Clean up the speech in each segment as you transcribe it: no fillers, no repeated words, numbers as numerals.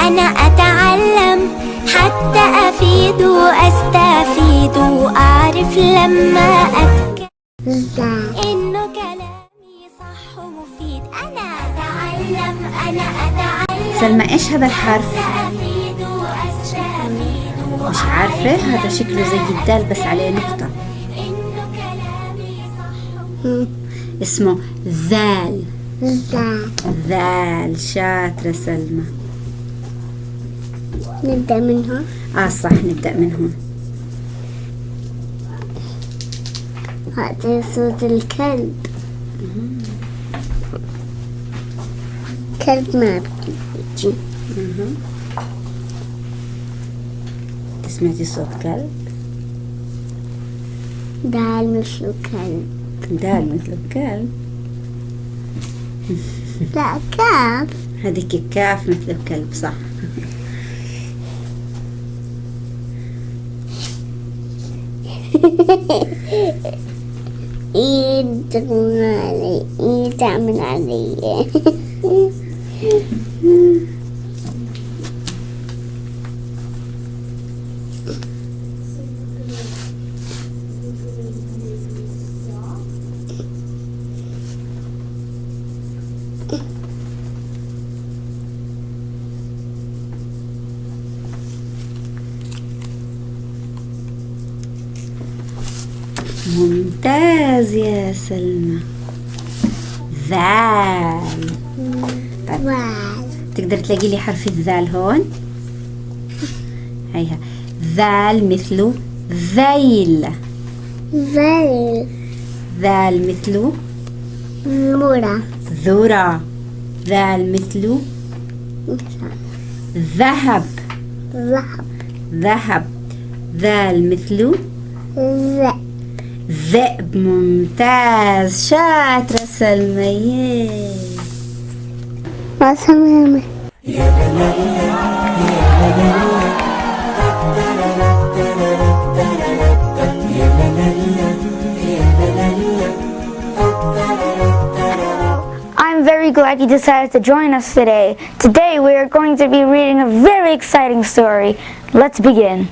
أنا أتعلم حتى أفيد وأستفيد وأعرف لما أتكلم إنه كلامي صح ومفيد. أنا أتعلم سلمى، إيش هذا الحرف؟ أفيد وأستفيد مش عارفة، هذا شكله زي الدال بس عليه نقطة. إنه كلامي صح اسمه ذال. ذال. شاطرة سلمى. نبدأ من هون. صح، نبدأ من هون. هذا صوت الكلب. كلب ما بيجي. سمعتي صوت كلب؟ دال مثل كلب. دال مثل الكلب. لا، كاف. هذيك كاف مثل الكلب، صح. تعمل علي. ممتاز يا سلمى. ذال. تقدر تلاقي لي حرف الذال هون؟ هيها. ذال مثله ذيل. ذال مثله ذرة. ذال مثله ذهب. ذهب. ذال مثله ذئب. ممتاز، شاطرة سلمى. ما سمعنا. I'm very glad you decided to join us today. Today we are going to be reading a very exciting story. Let's begin.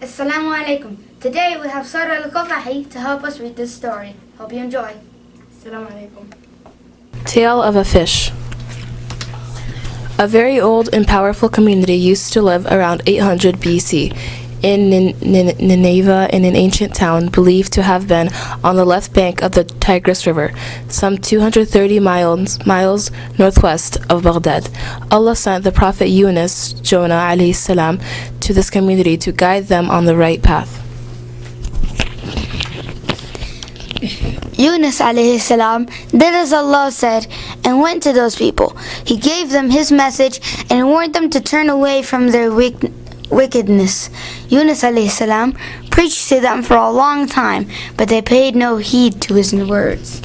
Assalamu alaikum. Today we have Sarah al-Qafahi to help us read this story. Hope you enjoy. Assalamu alaikum. Tale of a Fish. A very old and powerful community used to live around 800 BC in Nineveh, in an ancient town believed to have been on the left bank of the Tigris River, some 230 miles northwest of Baghdad. Allah sent the Prophet Yunus, Jonah alayhi salam, to this community to guide them on the right path. Yunus alayhi salam did as Allah said and went to those people. He gave them his message and warned them to turn away from their wickedness. Yunus alayhi salam preached to them for a long time, but they paid no heed to his words.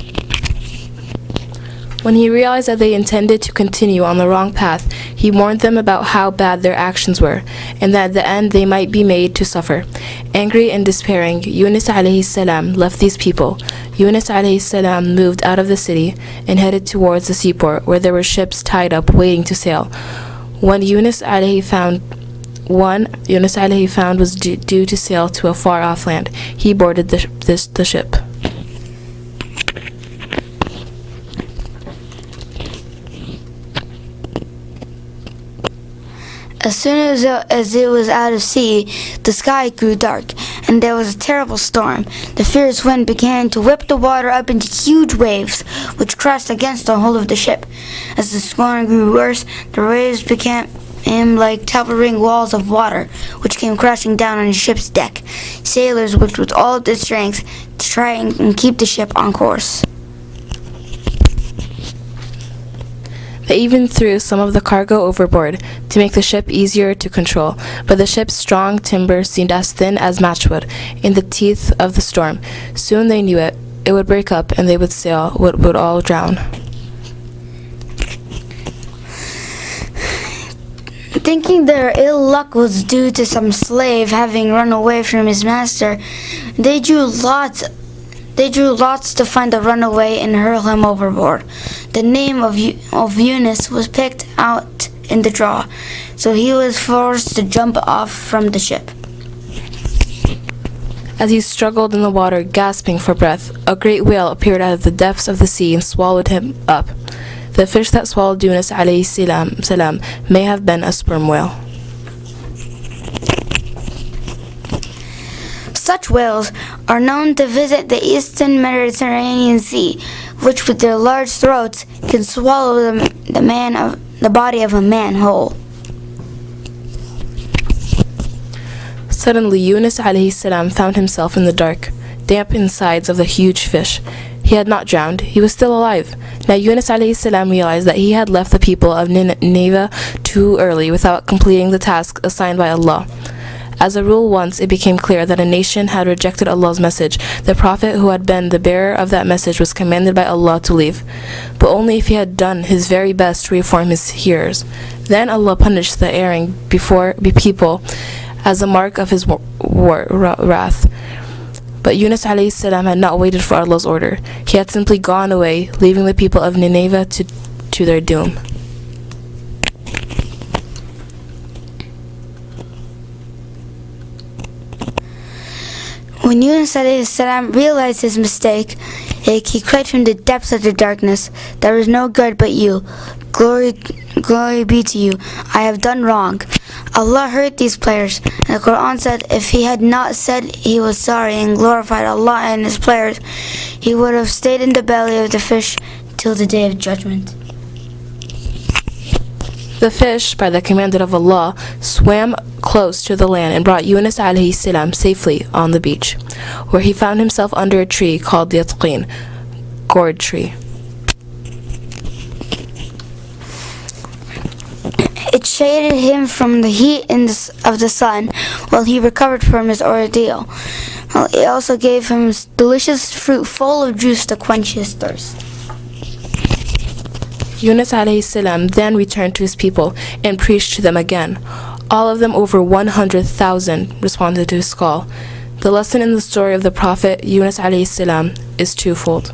When he realized that they intended to continue on the wrong path, he warned them about how bad their actions were, and that at the end they might be made to suffer. Angry and despairing, Yunus alayhi salam left these people. Yunus alayhi salam moved out of the city and headed towards the seaport, where there were ships tied up waiting to sail. One Yunus alayhi found was due to sail to a far-off land. He boarded the ship. As soon as it was out of sea, the sky grew dark, and there was a terrible storm. The fierce wind began to whip the water up into huge waves, which crashed against the hull of the ship. As the storm grew worse, the waves became like towering walls of water, which came crashing down on the ship's deck. Sailors worked with all of their strength to try and keep the ship on course. They even threw some of the cargo overboard to make the ship easier to control, but the ship's strong timber seemed as thin as matchwood in the teeth of the storm. Soon they knew it would break up and they would all drown. Thinking their ill luck was due to some slave having run away from his master, they drew lots to find the runaway and hurl him overboard. The name of Yunus was picked out in the draw, so he was forced to jump off from the ship. As he struggled in the water, gasping for breath, a great whale appeared out of the depths of the sea and swallowed him up. The fish that swallowed Yunus alayhi salam may have been a sperm whale. Such whales are known to visit the eastern Mediterranean Sea, which with their large throats can swallow the body of a man whole. Suddenly, Yunus alayhi salam found himself in the dark, damp insides of the huge fish. He had not drowned. He was still alive. Now Yunus alayhi salam realized that he had left the people of Nineveh too early without completing the task assigned by Allah. As a rule, once it became clear that a nation had rejected Allah's message, the Prophet who had been the bearer of that message was commanded by Allah to leave, but only if he had done his very best to reform his hearers. Then Allah punished the erring people as a mark of his wrath. But Yunus alayhi salam had not waited for Allah's order. He had simply gone away, leaving the people of Nineveh to their doom. When Yunus alayhi salam realized his mistake, he cried from the depths of the darkness, "There is no good but you. Glory be to you. I have done wrong." Allah heard these prayers, and the Quran said if he had not said he was sorry and glorified Allah in his prayers, he would have stayed in the belly of the fish till the day of judgment. The fish, by the command of Allah, swam close to the land and brought Yunus alayhi salam safely on the beach, where he found himself under a tree called the Yatqeen, gourd tree. It shaded him from the heat of the sun while he recovered from his ordeal. It also gave him delicious fruit full of juice to quench his thirst. Yunus alayhi salam then returned to his people and preached to them again. All of them, over 100,000, responded to his call. The lesson in the story of the Prophet Yunus alayhi salam is twofold.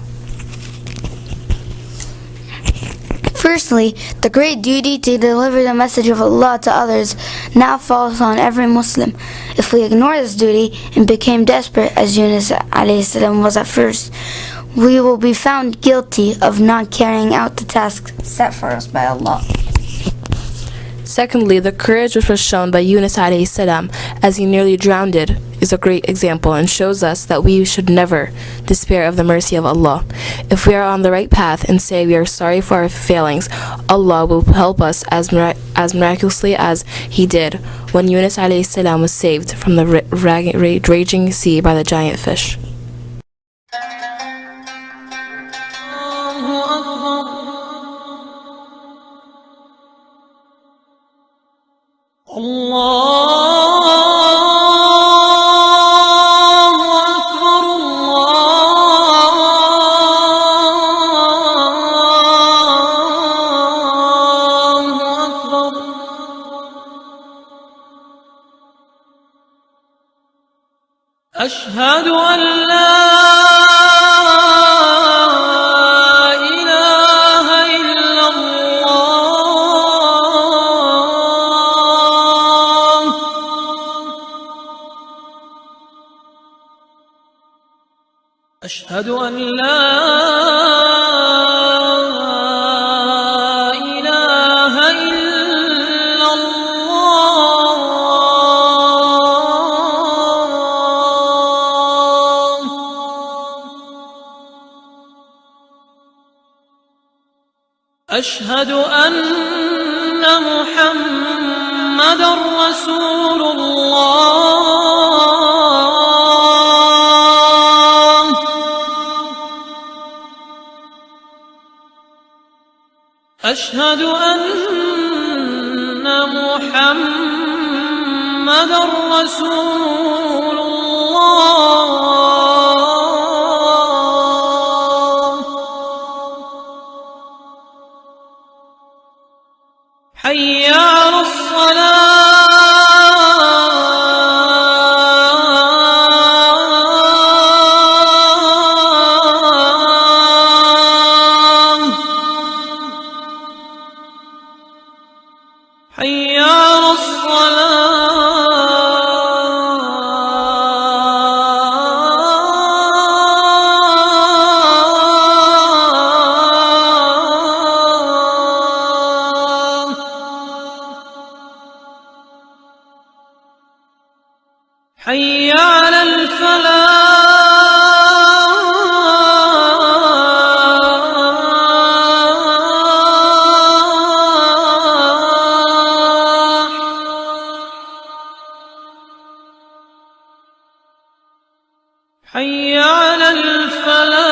Firstly, the great duty to deliver the message of Allah to others now falls on every Muslim. If we ignore this duty and became desperate as Yunus alayhi salam was at first, we will be found guilty of not carrying out the task set for us by Allah. Secondly, the courage which was shown by Yunus alayhi salam as he nearly drowned is a great example and shows us that we should never despair of the mercy of Allah. If we are on the right path and say we are sorry for our failings, Allah will help us as miraculously as He did when Yunus alayhi salam was saved from the raging sea by the giant fish. أشهد أن لا إله إلا الله أشهد أن لا إله إلا الله أشهد أن محمدًا رسول الله أشهد أن محمدًا رسول الله حي على الصلاة حي على الفلاح حي على الفلاح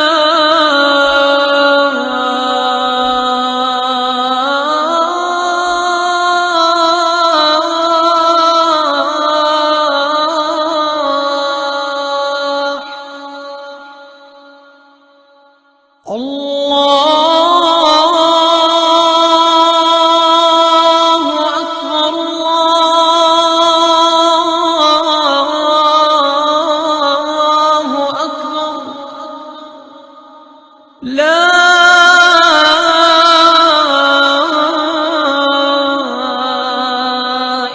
الله أكبر الله أكبر لا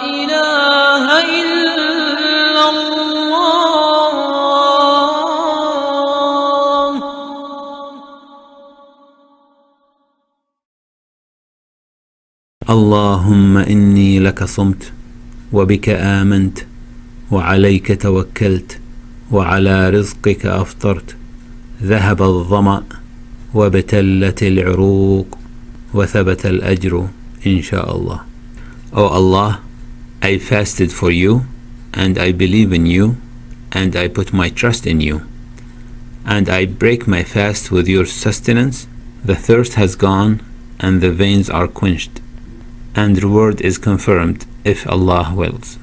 إله إلا الله. اللهم إني لك صمت وبك آمنت وعليك توكلت وعلى رزقك أفطرت ذهب الظمأ وابتلت العروق وثبت الأجر إن شاء الله. O Allah, I fasted for you and I believe in you and I put my trust in you and I break my fast with your sustenance. The thirst has gone and the veins are quenched and reward is confirmed if Allah wills.